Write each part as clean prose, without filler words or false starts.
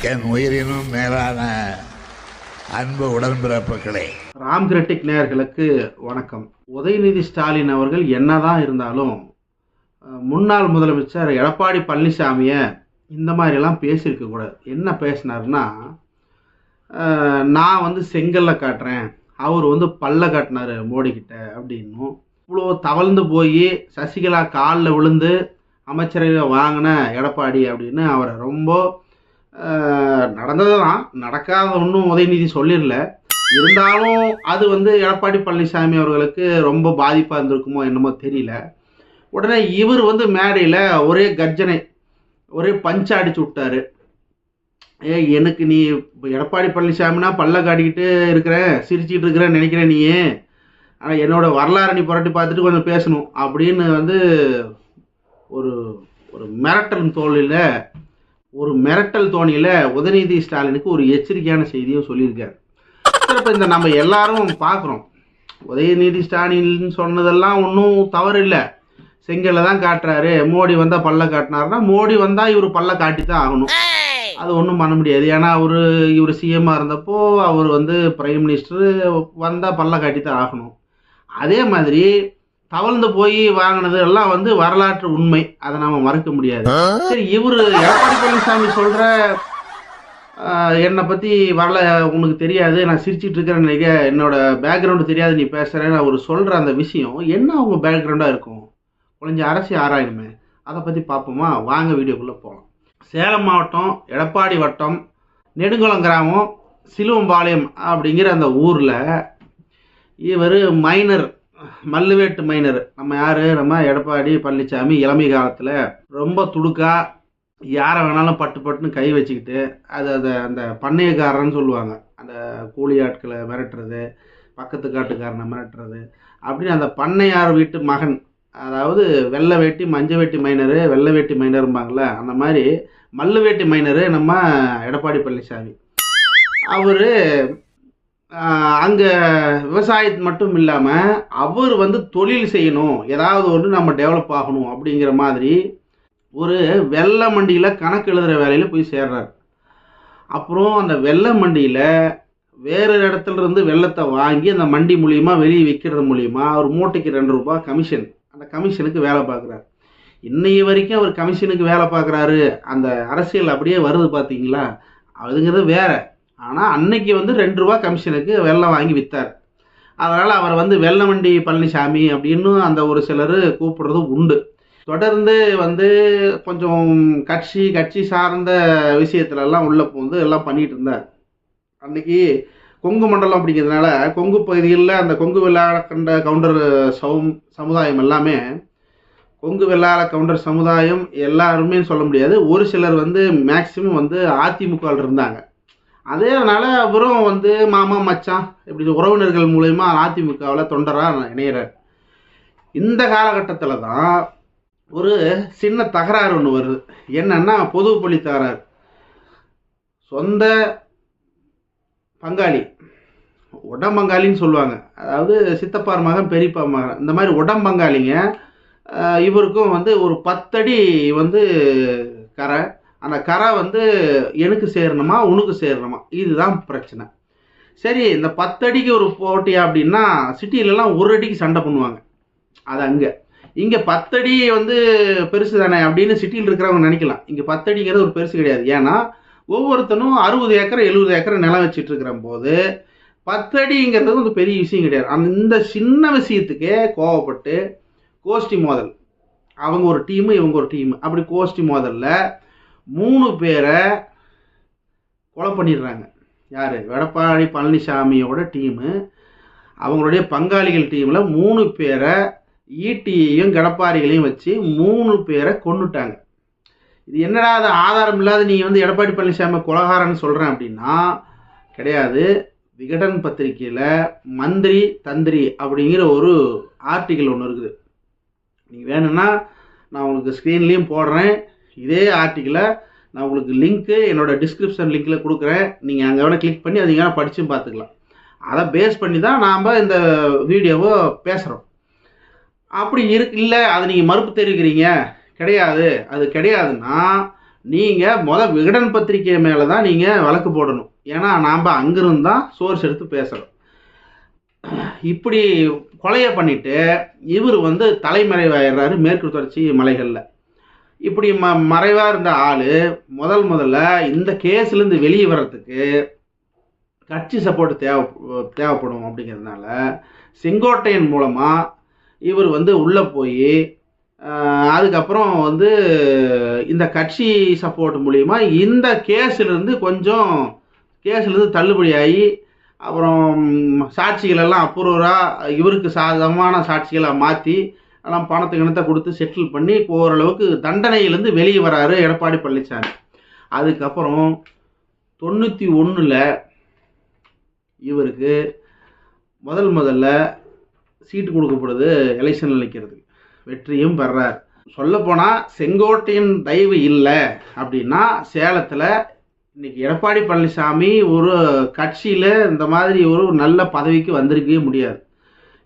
என் உயிரினும் மேலான அன்பு உடன்பிறப்புகளே, ராம்கிரிட்டிக் நேயர்களுக்கு வணக்கம். உதயநிதி ஸ்டாலின் அவர்கள் என்னதான் இருந்தாலும் முன்னாள் முதலமைச்சர் எடப்பாடி பழனிசாமியை இந்த மாதிரிலாம் பேசியிருக்க கூடாது. என்ன பேசினார்னா, நான் செங்கல்ல காட்டுறேன், அவர் பல்ல காட்டினார் மோடி கிட்ட அப்படின்னும், இவ்வளோ தவழ்ந்து போய் சசிகலா காலில் விழுந்து அமைச்சரவை வாங்கின எடப்பாடி அப்படின்னு அவரை ரொம்ப நடந்தது தான், நடக்காத ஒன்றும் உதயநிதி சொல்லிடல. இருந்தாலும் அது எடப்பாடி பழனிசாமி அவர்களுக்கு ரொம்ப பாதிப்பாக இருந்திருக்குமோ என்னமோ தெரியல. உடனே இவர் மேடையில் ஒரே கர்ஜனை, ஒரே பஞ்ச அடிச்சு விட்டாரு. எனக்கு நீ எடப்பாடி பழனிசாமினா பல்ல காட்டிக்கிட்டு இருக்கிறேன், சிரிச்சிட்டு இருக்கிறேன்னு நினைக்கிறேன் நீ, ஆனால் என்னோட வரலாறு நீ புரட்டி பார்த்துட்டு கொஞ்சம் பேசணும் அப்படின்னு ஒரு ஒரு மிரட்டல் தோணியில் உதயநிதி ஸ்டாலினுக்கு ஒரு எச்சரிக்கையான செய்தியும் சொல்லியிருக்காரு. இப்போ நம்ம எல்லாரும் பார்க்குறோம், உதயநிதி ஸ்டாலின் சொன்னதெல்லாம் ஒன்றும் தவறு இல்லை. செங்கலை தான் காட்டுறாரு, மோடி வந்தால் பல்ல காட்டினாருன்னா மோடி வந்தால் இவர் பல்ல காட்டி தான் ஆகணும். அது ஒன்றும் பண்ண முடியாது. ஏன்னா இவர் சிஎம்மாக இருந்தப்போ அவர் பிரைம் மினிஸ்டர் வந்தால் பல்ல காட்டி தான் ஆகணும். அதே மாதிரி தவழ்ந்து போய் வாங்கினது எல்லாம் வரலாற்று உண்மை, அதை நாம மறுக்க முடியாது. சரி, இவர் எடப்பாடி பழனிசாமி சொல்ற என்னை பத்தி உனக்கு தெரியாது, நான் சிரிச்சிட்டு இருக்கிறேன்னு நினைக்க, என்னோட பேக்ரவுண்டு தெரியாது, நீ பேசுறேன்னு அவர் சொல்ற அந்த விஷயம் என்ன அவங்க பேக்ரவுண்டா இருக்கும்? கொஞ்சம் அரசியல் ஆராயணுமே. அதை பத்தி பார்ப்போமா? வாங்க வீடியோக்குள்ள போகலாம். சேலம் மாவட்டம் எடப்பாடி வட்டம் நெடுங்குளம் கிராமம் சிலுவம்பாளையம் அப்படிங்கிற அந்த ஊர்ல இவர் மைனர், மல்லுவேட்டு மைனர். நம்ம எடப்பாடி பழனிசாமி இளமை காலத்தில் ரொம்ப துடுக்கா யாரை வேணாலும் பட்டுன்னு கை வச்சுக்கிட்டு அந்த பண்ணையக்காரன்னு சொல்லுவாங்க, அந்த கூலி ஆட்களை மிரட்டுறது, பக்கத்து காட்டுக்காரனை மிரட்டுறது அப்படின்னு அந்த பண்ணையார் வீட்டு மகன், அதாவது வெள்ளை வேட்டி மஞ்ச வேட்டி மைனரு, வெள்ளை வேட்டி மைனரும்பாங்களே, அந்த மாதிரி மல்லு வேட்டி மைனரு நம்ம எடப்பாடி பழனிசாமி. அவர் அங்கே விவசாயத்து மட்டும் இல்லாமல் அவர் தொழில் செய்யணும், ஏதாவது ஒன்று நம்ம டெவலப் ஆகணும் அப்படிங்கிற மாதிரி ஒரு வெள்ளை மண்டியில் கணக்கு எழுதுகிற வேலையில் போய் சேர்றார். அப்புறம் அந்த வெள்ளை மண்டியில் வேறு இடத்துல இருந்து வெள்ளத்தை வாங்கி அந்த மண்டி மூலியமா வெளியே விற்கிறது மூலியமா அவர் மூட்டைக்கு 2 ரூபாய் கமிஷன், அந்த கமிஷனுக்கு வேலை பார்க்குறாரு. இன்னைய வரைக்கும் அவர் கமிஷனுக்கு வேலை பார்க்குறாரு. அந்த அரசியல் அப்படியே வருது பார்த்தீங்களா, அதுங்கிறது வேற. ஆனால் அன்னைக்கு 2 ரூபா கமிஷனுக்கு வெள்ளம் வாங்கி விற்றார். அதனால் அவர் வெள்ளமண்டி பழனிசாமி அப்படின்னு அந்த ஒரு சிலர் கூப்பிடுறது உண்டு. தொடர்ந்து கொஞ்சம் கட்சி சார்ந்த விஷயத்துலலாம் உள்ள எல்லாம் பண்ணிட்டு இருந்தார். அன்னைக்கு கொங்கு மண்டலம் அப்படிங்கிறதுனால கொங்கு பகுதிகளில் அந்த கொங்கு வெள்ளாள கவுண்டர் சமுதாயம் எல்லாமே, கொங்கு வெள்ளாள கவுண்டர் சமுதாயம் எல்லாருமே சொல்ல முடியாது, ஒரு சிலர் மேக்சிமம் அதிமுகவில் இருந்தாங்க. அதனால அவரும் மாமா மச்சான் இப்படி உறவினர்கள் மூலயமா அதிமுகவில் தொண்டராக இணையிறார். இந்த காலகட்டத்தில் தான் ஒரு சின்ன தகராறு ஒன்று வருது. என்னன்னா பொது பள்ளி தகராறு. சொந்த பங்காளி, உடம்பங்காளின்னு சொல்லுவாங்க, அதாவது சித்தப்பார் மகன் பெரியப்பா மகன், இந்த மாதிரி உடம்பங்காளிங்க இவருக்கும் ஒரு 10 அடி கரை. அந்த கரை எனக்கு சேரணுமா உனக்கு சேரணுமா, இதுதான் பிரச்சனை. சரி, இந்த 10 அடிக்கு ஒரு போட்டி அப்படின்னா சிட்டிலலாம் 1 அடிக்கு சண்டை பண்ணுவாங்க. அது அங்கே. இங்கே 10 அடி பெருசு தானே அப்படின்னு சிட்டியில் இருக்கிறவங்க நினைக்கலாம். இங்கே 10 அடிங்கிறது ஒரு பெருசு கிடையாது. ஏன்னா ஒவ்வொருத்தனும் 60 ஏக்கர் 70 ஏக்கர் நிலம் வச்சுட்டு இருக்கிற போது 10 அடிங்கிறது பெரிய விஷயம் கிடையாது. அந்த சின்ன விஷயத்துக்கே கோவப்பட்டு கோஷ்டி மோதல், அவங்க ஒரு டீமு இவங்க ஒரு டீமு, அப்படி கோஷ்டி மோதல்ல 3 பேரை கொலை பண்ணிடுறாங்க. யார்? எடப்பாடி பழனிசாமியோட டீமு, அவங்களுடைய பங்காளிகள் டீமில் 3 பேரை ஈட்டியையும் கடப்பாரிகளையும் வச்சு 3 பேரை கொன்னுட்டாங்க. இது என்னடா அது ஆதாரம் இல்லாத நீ எடப்பாடி பழனிசாமி கொலகாரன்னு சொல்கிறேன் அப்படின்னா கிடையாது. விகடன் பத்திரிகையில் மந்திரி தந்திரி அப்படிங்கிற ஒரு ஆர்டிக்கிள் ஒன்று இருக்குது. நீங்கள் வேணும்னா நான் உங்களுக்கு ஸ்க்ரீன்லேயும் போடுறேன். இதே ஆர்டிக்கிளை நான் உங்களுக்கு லிங்க்கு என்னோட டிஸ்கிரிப்ஷன் லிங்க்கில் கொடுக்குறேன். நீங்கள் அங்கே வேணால் கிளிக் பண்ணி அது எங்கே படிச்சும் பார்த்துக்கலாம். அதை பேஸ் பண்ணி தான் நாம் இந்த வீடியோவை பேசுகிறோம். அப்படி இல்லை அது நீங்கள் மறுப்பு தெரிவிக்கிறீங்க, கிடையாது அது கிடையாதுன்னா நீங்கள் விகடன் பத்திரிகை மேலே தான் நீங்கள் வழக்கு போடணும். ஏன்னா நாம் அங்கிருந்து தான் சோர்ஸ் எடுத்து பேசுகிறோம். இப்படி கொலையை பண்ணிட்டு இவர் தலைமறைவாயிடுறாரு மேற்கு தொடர்ச்சி மலைகளில். இப்படி மறைவாக இருந்த ஆள் முதல்ல இந்த கேஸ்லேருந்து வெளியே வர்றதுக்கு கட்சி சப்போர்ட் தேவைப்படும். அப்படிங்கிறதுனால செங்கோட்டையன் மூலமாக இவர் உள்ளே போய் அதுக்கப்புறம் இந்த கட்சி சப்போர்ட் மூலிமா இந்த கேஸ்லேருந்து தள்ளுபடியாகி அப்புறம் சாட்சிகளெல்லாம் அப்ரூவராக இவருக்கு சாதகமான சாட்சிகளை மாற்றி எல்லாம் பணத்தை கொடுத்து செட்டில் பண்ணி ஓரளவுக்கு தண்டனையிலேருந்து வெளியே வராரு எடப்பாடி பழனிசாமி. அதுக்கப்புறம் 91ல் இவருக்கு முதல்ல சீட்டு கொடுக்கப்படுது எலெக்ஷன் நிற்கிறது. வெற்றியும் பெறார். சொல்லப்போனால் செங்கோட்டையன் தயவு இல்லை அப்படின்னா சேலத்தில் இன்னைக்கு எடப்பாடி பழனிசாமி ஒரு கட்சியில் இந்த மாதிரி ஒரு நல்ல பதவிக்கு வந்திருக்கவே முடியாது.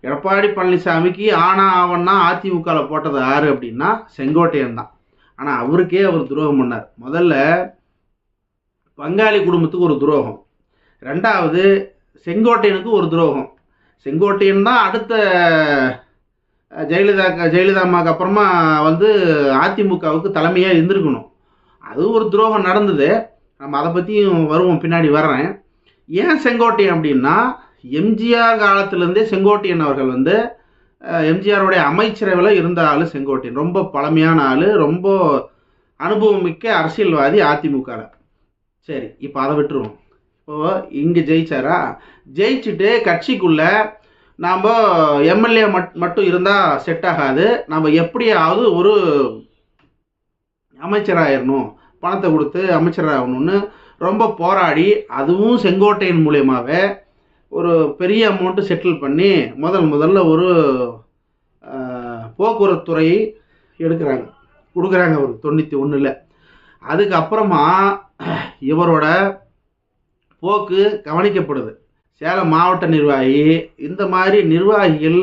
எடப்பாடி பழனிசாமிக்கு ஆவன்னா அதிமுகவில் போட்டது யாரு அப்படின்னா செங்கோட்டையன் தான். ஆனால் அவருக்கே அவர் துரோகம் பண்ணார். முதல்ல பங்காளி குடும்பத்துக்கு ஒரு துரோகம், ரெண்டாவது செங்கோட்டையனுக்கு ஒரு துரோகம். செங்கோட்டையன் தான் அடுத்த ஜெயலலிதா அம்மாவுக்கு அப்புறமா அதிமுகவுக்கு தலைமையாக இருந்திருக்கணும். அது ஒரு துரோகம் நடந்தது. நம்ம அதை பற்றியும் வருவோம், பின்னாடி வர்றேன். ஏன் செங்கோட்டையன் அப்படின்னா எம்ஜிஆர் காலத்திலேருந்தே செங்கோட்டையன் அவர்கள் எம்ஜிஆருடைய அமைச்சரவையில் இருந்த ஆள் செங்கோட்டையன். ரொம்ப பழமையான ஆள், ரொம்ப அனுபவம் மிக்க அரசியல்வாதி அதிமுகவில். சரி, இப்போ அதை விட்டுருவோம். இப்போ இங்கே ஜெயிச்சாரா, ஜெயிச்சுட்டு கட்சிக்குள்ளே நாம் எம்எல்ஏ மட்டும் இருந்தால் செட் ஆகாது, நம்ம எப்படியாவது ஒரு அமைச்சராகிடணும், பணத்தை கொடுத்து அமைச்சராகணும்னு ரொம்ப போராடி அதுவும் செங்கோட்டையன் மூலியமாகவே ஒரு பெரிய அமௌண்ட்டு செட்டில் பண்ணி முதல்ல ஒரு போக்குவரத்து துறையை கொடுக்குறாங்க ஒரு 91ல். அதுக்கப்புறமா இவரோட போக்கு கவனிக்கப்படுது. சேலம் மாவட்ட நிர்வாகி, இந்த மாதிரி நிர்வாகிகள்,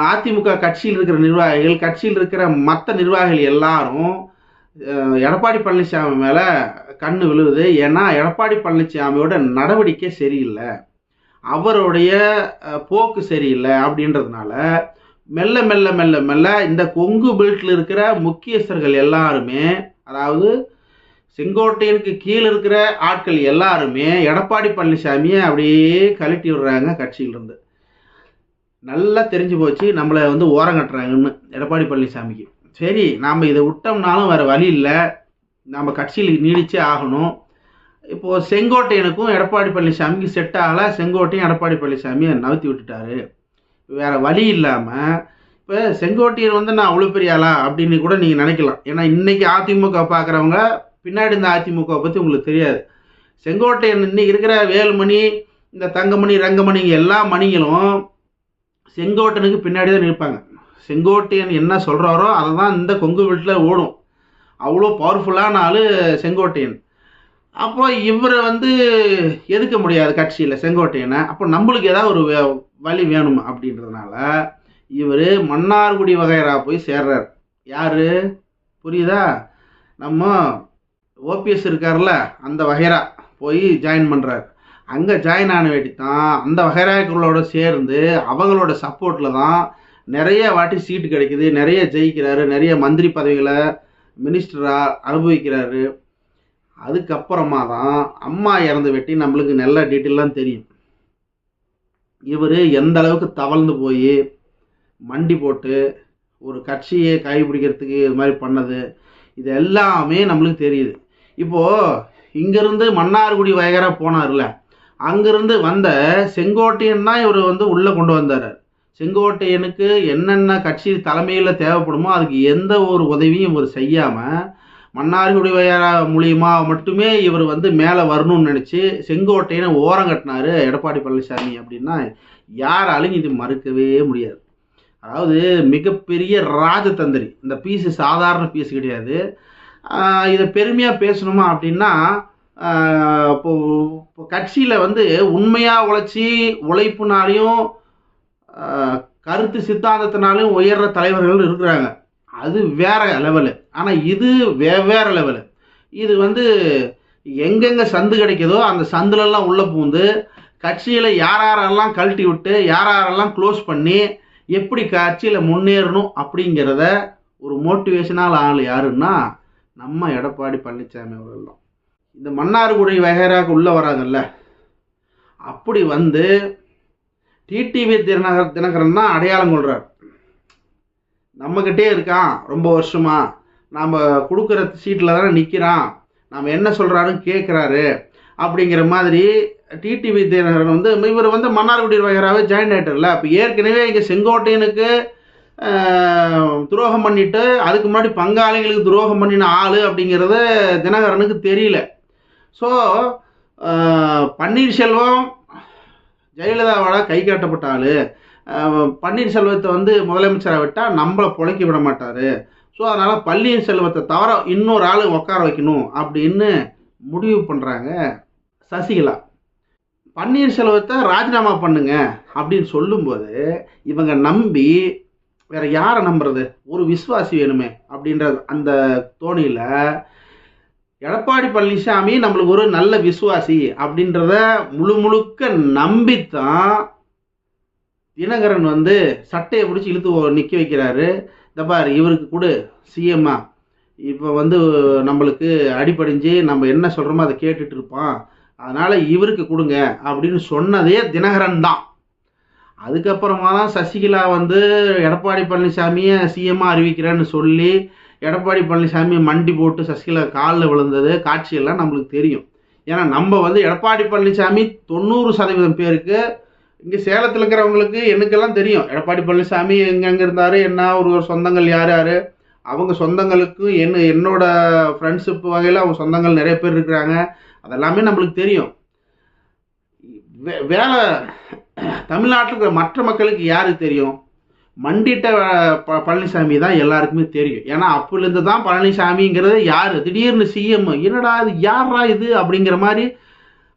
அதிமுக கட்சியில் இருக்கிற நிர்வாகிகள், கட்சியில் இருக்கிற மற்ற நிர்வாகிகள் எல்லாரும் எடப்பாடி பழனிசாமி மேலே கண்ணு விழுவுது. ஏன்னா எடப்பாடி பழனிசாமியோட நடவடிக்கை சரியில்லை, அவருடைய போக்கு சரியில்லை. அப்படின்றதுனால மெல்ல மெல்ல மெல்ல மெல்ல இந்த கொங்கு பெல்ட்டில் இருக்கிற முக்கியஸ்தர்கள் எல்லாருமே, அதாவது செங்கோட்டையனுக்கு கீழே இருக்கிற ஆட்கள் எல்லாருமே எடப்பாடி பழனிசாமியை அப்படியே கழட்டி விடுறாங்க கட்சியிலிருந்து. நல்லா தெரிஞ்சு போச்சு நம்மளை ஓரங்கட்டுறாங்கன்னு எடப்பாடி பழனிசாமிக்கு. சரி, நாம் இதை விட்டோம்னாலும் வேறு வழி இல்லை, நம்ம கட்சியில் நீடிச்சே ஆகணும். இப்போது செங்கோட்டையனுக்கும் எடப்பாடி பழனிசாமிக்கு செட் ஆகலை. செங்கோட்டையன் எடப்பாடி பழனிசாமியை நவுத்தி விட்டுட்டாரு. வேறு வழி இல்லாமல் இப்போ செங்கோட்டையன் நான் அவ்வளோ பெரிய ஆளா அப்படின்னு கூட நீங்கள் நினைக்கலாம். ஏன்னா இன்றைக்கி அதிமுக பார்க்குறவங்க பின்னாடி இந்த அதிமுக பற்றி உங்களுக்கு தெரியாது. செங்கோட்டையன் இன்னைக்கு இருக்கிற வேலுமணி, இந்த தங்கமணி, ரங்கமணி எல்லா மணிகளும் செங்கோட்டையனுக்கு பின்னாடி தான் நிற்பாங்க. செங்கோட்டையன் என்ன சொல்கிறாரோ அதை தான் இந்த கொங்கு வீட்டில் ஓடும். அவ்வளோ பவர்ஃபுல்லான ஆள் செங்கோட்டையன். அப்போ இவரை எதுக்க முடியாது கட்சியில் செங்கோட்டையனை. அப்போ நம்மளுக்கு ஏதாவது ஒரு வழி வேணும் அப்படின்றதுனால இவர் மன்னார்குடி வகைரா போய் சேர்றார். யார் புரியுதா? நம்ம ஓபிஎஸ் இருக்கார்ல, அந்த வகைரா போய் ஜாயின் பண்ணுறார். அங்கே ஜாயின் ஆன வேண்டி தான் அந்த வகைராக்களோட சேர்ந்து அவங்களோட சப்போர்ட்டில் தான் நிறைய வாட்டி சீட்டு கிடைக்குது, நிறைய ஜெயிக்கிறாரு, நிறைய மந்திரி பதவிகளை மினிஸ்டராக அனுபவிக்கிறாரு. அதுக்கப்புறமா தான் அம்மா இறந்து வெட்டி நம்மளுக்கு நல்ல டீட்டெயிலாம் தெரியும். இவர் எந்த அளவுக்கு தவழ்ந்து போய் மண்டி போட்டு ஒரு கட்சியை கைப்பிடிக்கிறதுக்கு இது மாதிரி பண்ணது, இது எல்லாமே நம்மளுக்கு தெரியுது. இப்போது இங்கேருந்து மன்னார்குடி வகைரா போனார்ல, அங்கேருந்து வந்த செங்கோட்டையன் தான் இவர் உள்ளே கொண்டு வந்தார். செங்கோட்டையனுக்கு என்னென்ன கட்சி தலைமையில் தேவைப்படுமோ அதுக்கு எந்த ஒரு உதவியும் இவர் செய்யாமல் மன்னார்குடி வகைரா மூலியமாக மட்டுமே இவர் மேலே வரணும்னு நினச்சி செங்கோட்டையனை ஓரம் கட்டினார் எடப்பாடி பழனிசாமி. அப்படின்னா யாராலும் இது மறுக்கவே முடியாது. அதாவது மிகப்பெரிய ராஜதந்திரி. இந்த பீஸு சாதாரண பீஸு கிடையாது. இதை பெருமையாக பேசணுமா அப்படின்னா, இப்போ கட்சியில் உண்மையாக உழைப்புனாலையும் கருத்து சித்தாந்தத்தினாலையும் உயர்ற தலைவர்கள் இருக்கிறாங்க. அது வேற லெவலு. ஆனால் இது வெவ்வேறு லெவலு. இது வந்து எங்கெங்கே சந்து கிடைக்குதோ அந்த சந்துலெல்லாம் உள்ளே பூந்து கட்சியில் யாரெல்லாம் கழட்டி விட்டு யாரெல்லாம் க்ளோஸ் பண்ணி எப்படி கட்சியில் முன்னேறணும் அப்படிங்கிறத ஒரு மோட்டிவேஷனால் ஆள் யாருன்னா நம்ம எடப்பாடி பழனிசாமி அவர்கள் தான். இந்த மன்னார்குடி வகைராக உள்ளே வராங்கல்ல, அப்படி வந்து டிடிவி தினகரன் தான் அடையாளம் கொள்கிறார். நம்மக்கிட்டே இருக்கான் ரொம்ப வருஷமா, நாம் கொடுக்குற சீட்டில் தானே நிற்கிறான், நாம் என்ன சொல்கிறாருன்னு கேட்குறாரு அப்படிங்கிற மாதிரி டிடிவி தினகரன் வந்து இவர் வந்து மன்னார்குடி வகைராகவே ஜாயின் ஆகிட்டார்ல. அப்போ ஏற்கனவே இங்கே செங்கோட்டையனுக்கு துரோகம் பண்ணிட்டு அதுக்கு முன்னாடி பங்காளிகளுக்கு துரோகம் பண்ணின ஆள் அப்படிங்கிறது தினகரனுக்கு தெரியல. ஸோ பன்னீர்செல்வம் ஜெயலலிதாவோட கை காட்டப்பட்ட ஆள், பன்னீர்செல்வத்தை வந்து முதலமைச்சராக விட்டால் நம்மளை பொழைக்க விட மாட்டார். ஸோ அதனால் பன்னீர்செல்வத்தை தவிர இன்னொரு ஆள் உட்கார வைக்கணும் அப்படின்னு முடிவு பண்ணுறாங்க சசிகலா. பன்னீர்செல்வத்தை ராஜினாமா பண்ணுங்க அப்படின்னு சொல்லும்போது இவங்க நம்பி வேற யாரை நம்புறது, ஒரு விசுவாசி வேணுமே அப்படின்ற அந்த தோணியில் எடப்பாடி பழனிசாமி நம்மளுக்கு ஒரு நல்ல விசுவாசி அப்படின்றத முழுக்க நம்பித்தான் தினகரன் வந்து சட்டையை பிடிச்சி இழுத்து நிற்க வைக்கிறாரு. இந்த பார் இவருக்கு கொடு சிஎம்மா, இப்போ வந்து நம்மளுக்கு அடிப்படைஞ்சு நம்ம என்ன சொல்கிறோமோ அதை கேட்டுட்டு இருப்பான், அதனால் இவருக்கு கொடுங்க அப்படின்னு சொன்னதே தினகரன் தான். அதுக்கப்புறமா தான் சசிகலா வந்து எடப்பாடி பழனிசாமியை சிஎம்மாக அறிவிக்கிறேன்னு சொல்லி எடப்பாடி பழனிசாமி மண்டி போட்டு சசிகலா காலில் விழுந்தது காட்சியெல்லாம் நம்மளுக்கு தெரியும். ஏன்னா நம்ம வந்து எடப்பாடி பழனிசாமி 90% பேருக்கு இங்கே சேலத்தில் இருக்கிறவங்களுக்கு எனக்கெல்லாம் தெரியும் எடப்பாடி பழனிசாமி எங்கெங்கே இருந்தார், என்ன ஒரு சொந்தங்கள் யார் யார், அவங்க சொந்தங்களுக்கு என்னோட ஃப்ரெண்ட்ஷிப் வகையில் அவங்க சொந்தங்கள் நிறைய பேர் இருக்கிறாங்க, அதெல்லாமே நம்மளுக்கு தெரியும். வேலை தமிழ்நாட்டில் இருக்கிற மற்ற மக்களுக்கு யாருக்கு தெரியும், மண்டிட்ட பழனிசாமி தான் எல்லாருக்குமே தெரியும். ஏன்னா அப்போலேருந்து தான் பழனிசாமிங்கிறது யார், திடீர்னு சிஎம், என்னடா இது யாரா இது அப்படிங்கிற மாதிரி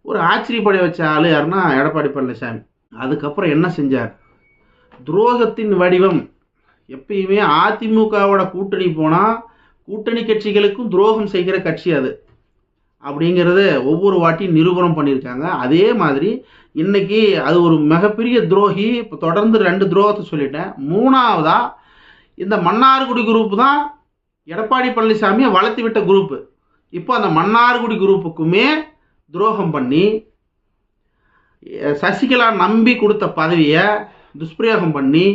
ஒரு ஆச்சரியப்பட வச்ச ஆள் யாருன்னா எடப்பாடி பழனிசாமி. அதுக்கப்புறம் என்ன செஞ்சார், துரோகத்தின் வடிவம். எப்பயுமே அதிமுகவோட கூட்டணி போனால் கூட்டணி கட்சிகளுக்கும் துரோகம் செய்கிற கட்சி அது அப்படிங்கிறத ஒவ்வொரு வாட்டியும் நிரூபணம் பண்ணியிருக்காங்க. அதே மாதிரி இன்னைக்கு அது ஒரு மிகப்பெரிய துரோகி. இப்போ தொடர்ந்து 2 துரோகத்தை சொல்லிட்டேன். 3வதா இந்த மன்னார்குடி குரூப் தான் எடப்பாடி பழனிசாமியை வளர்த்து விட்ட குரூப்பு. இப்போ அந்த மன்னார்குடி குரூப்புக்குமே துரோகம் பண்ணி சசிகலா நம்பி கொடுத்த பதவியை துஷ்பிரயோகம் பண்ணி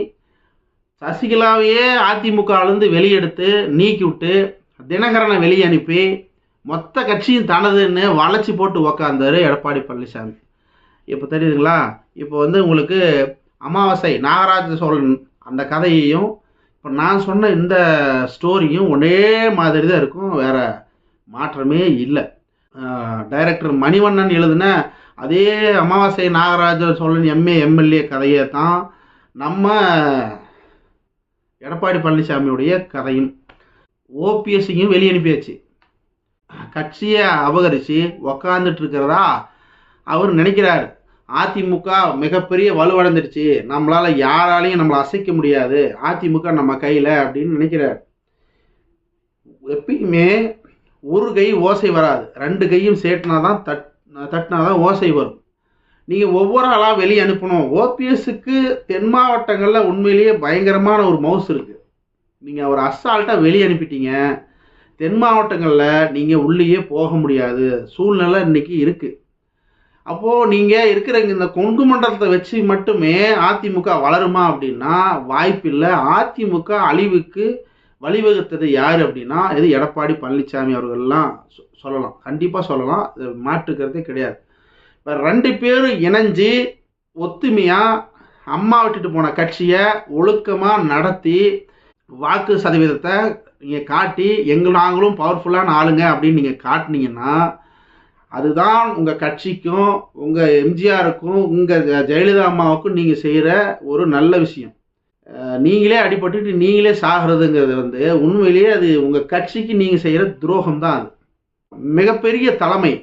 சசிகலாவையே அதிமுகவிலேருந்து வெளியெடுத்து நீக்கி விட்டு தினகரனை வெளியே அனுப்பி மொத்த கட்சியும் தனதுன்னு வளைச்சி போட்டு உக்காந்தாரு எடப்பாடி பழனிசாமி. இப்போ தெரியுதுங்களா, இப்போ வந்து உங்களுக்கு அமாவாசை நாகராஜ சோழன் அந்த கதையையும் இப்போ நான் சொன்ன இந்த ஸ்டோரியும் ஒரே மாதிரி தான் இருக்கும், வேற மாற்றமே இல்லை. டைரக்டர் மணிவண்ணன் எழுதின அதே அமாவாசை நாகராஜ சோழன் எம்எல்ஏ கதையை தான் நம்ம எடப்பாடி பழனிசாமியுடைய கதையும். ஓபிஎஸ்ஸையும் வெளியே அனுப்பியாச்சு, கட்சியை அபகரித்து உக்காந்துட்டு இருக்கிறதா அவர் நினைக்கிறார். அதிமுக மிகப்பெரிய வலுவடைந்துடுச்சு, நம்மளால் யாராலையும் நம்மளை அசைக்க முடியாது, அதிமுக நம்ம கையில் அப்படின்னு நினைக்கிறார். எப்பயுமே ஒரு கை ஓசை வராது, 2 கையும் சேட்டினா தான் தட்டினா தான் ஓசை வரும். நீங்கள் ஒவ்வொரு ஆளாக வெளியே அனுப்பணும். ஓபிஎஸ்க்கு தென் மாவட்டங்களில் உண்மையிலேயே பயங்கரமான ஒரு மவுஸ் இருக்குது. நீங்கள் அவர் அசால்ட்டாக வெளியே அனுப்பிட்டீங்க, தென் மாவட்டங்களில் நீங்கள் உள்ளேயே போக முடியாது சூழ்நிலை இன்றைக்கி இருக்குது. அப்போது நீங்கள் இருக்கிற இந்த கொங்கு மண்டலத்தை வச்சு மட்டுமே அதிமுக வளருமா அப்படின்னா வாய்ப்பில்லை. அதிமுக அழிவுக்கு வழிவகுத்தது யார் அப்படின்னா இது எடப்பாடி பழனிசாமி அவர்கள்லாம் சொல்லலாம், கண்டிப்பாக சொல்லலாம், மாற்றுக்கிறதே கிடையாது. இப்போ 2 பேரும் இணைஞ்சு ஒத்துமையாக அம்மா விட்டுட்டு போன கட்சியை ஒழுக்கமாக நடத்தி வாக்கு சதவீதத்தை நீங்கள் காட்டி நாங்களும் பவர்ஃபுல்லான ஆளுங்க அப்படின்னு நீங்கள் காட்டினீங்கன்னா அதுதான் உங்கள் கட்சிக்கும் உங்கள் எம்ஜிஆருக்கும் உங்கள் ஜெயலலிதா அம்மாவுக்கும் நீங்கள் செய்கிற ஒரு நல்ல விஷயம். நீங்களே அடிபட்டுட்டு நீங்களே சாகிறதுங்கிறது வந்து உண்மையிலேயே அது உங்கள் கட்சிக்கு நீங்கள் செய்கிற துரோகம் தான். அது மிகப்பெரிய தலைமை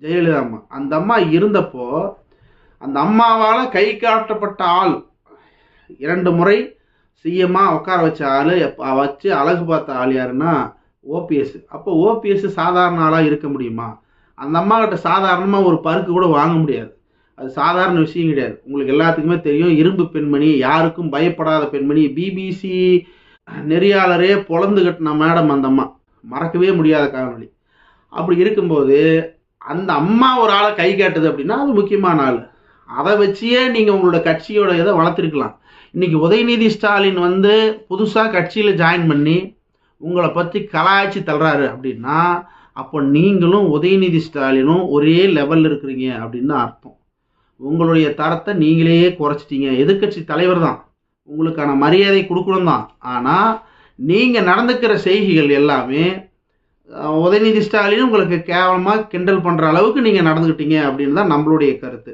ஜெயலலிதா அம்மா. அந்த அம்மா இருந்தப்போ அந்த அம்மாவால் கை காட்டப்பட்ட ஆள், 2 முறை சிஎம்மாக உட்கார வச்ச ஆள், வச்சு அழகு பார்த்த ஆள் யாருன்னா ஓபிஎஸ். அப்போ ஓபிஎஸ் சாதாரண ஆளாக இருக்க முடியுமா? அந்த அம்மா கிட்ட சாதாரணமாக ஒரு பருக்கு கூட வாங்க முடியாது. அது சாதாரண விஷயம் கிடையாது. உங்களுக்கு எல்லாத்துக்குமே தெரியும், இரும்பு பெண்மணி, யாருக்கும் பயப்படாத பெண்மணி, பிபிசி நெறியாளரே பொழந்து கட்டின மேடம் அந்த அம்மா, மறக்கவே முடியாத காணொளி. அப்படி இருக்கும்போது அந்த அம்மா ஒரு ஆளை கை காட்டுது அப்படின்னா அது முக்கியமான ஆள். அதை வச்சியே நீங்கள் உங்களோட கட்சியோட இதை வளர்த்துருக்கலாம். இன்னைக்கு உதயநிதி ஸ்டாலின் வந்து புதுசாக கட்சியில் ஜாயின் பண்ணி உங்களை பற்றி கலாய்ச்சி தள்ளுறாரு அப்படின்னா அப்போ நீங்களும் உதயநிதி ஸ்டாலினும் ஒரே லெவலில் இருக்கிறீங்க அப்படின்னு அர்த்தம். உங்களுடைய தரத்தை நீங்களே குறைச்சிட்டீங்க. எதிர்கட்சி தலைவர் தான், உங்களுக்கான மரியாதை கொடுக்கணும் தான். ஆனால் நீங்கள் நடந்துக்கிற செய்கைகள் எல்லாமே உதயநிதி ஸ்டாலின் உங்களுக்கு கேவலமாக கிண்டல் பண்ணுற அளவுக்கு நீங்கள் நடந்துக்கிட்டீங்க அப்படின்னு தான் நம்மளுடைய கருத்து.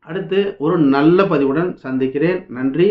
அடுத்து ஒரு நல்ல பதிவுடன் சந்திக்கிறேன். நன்றி.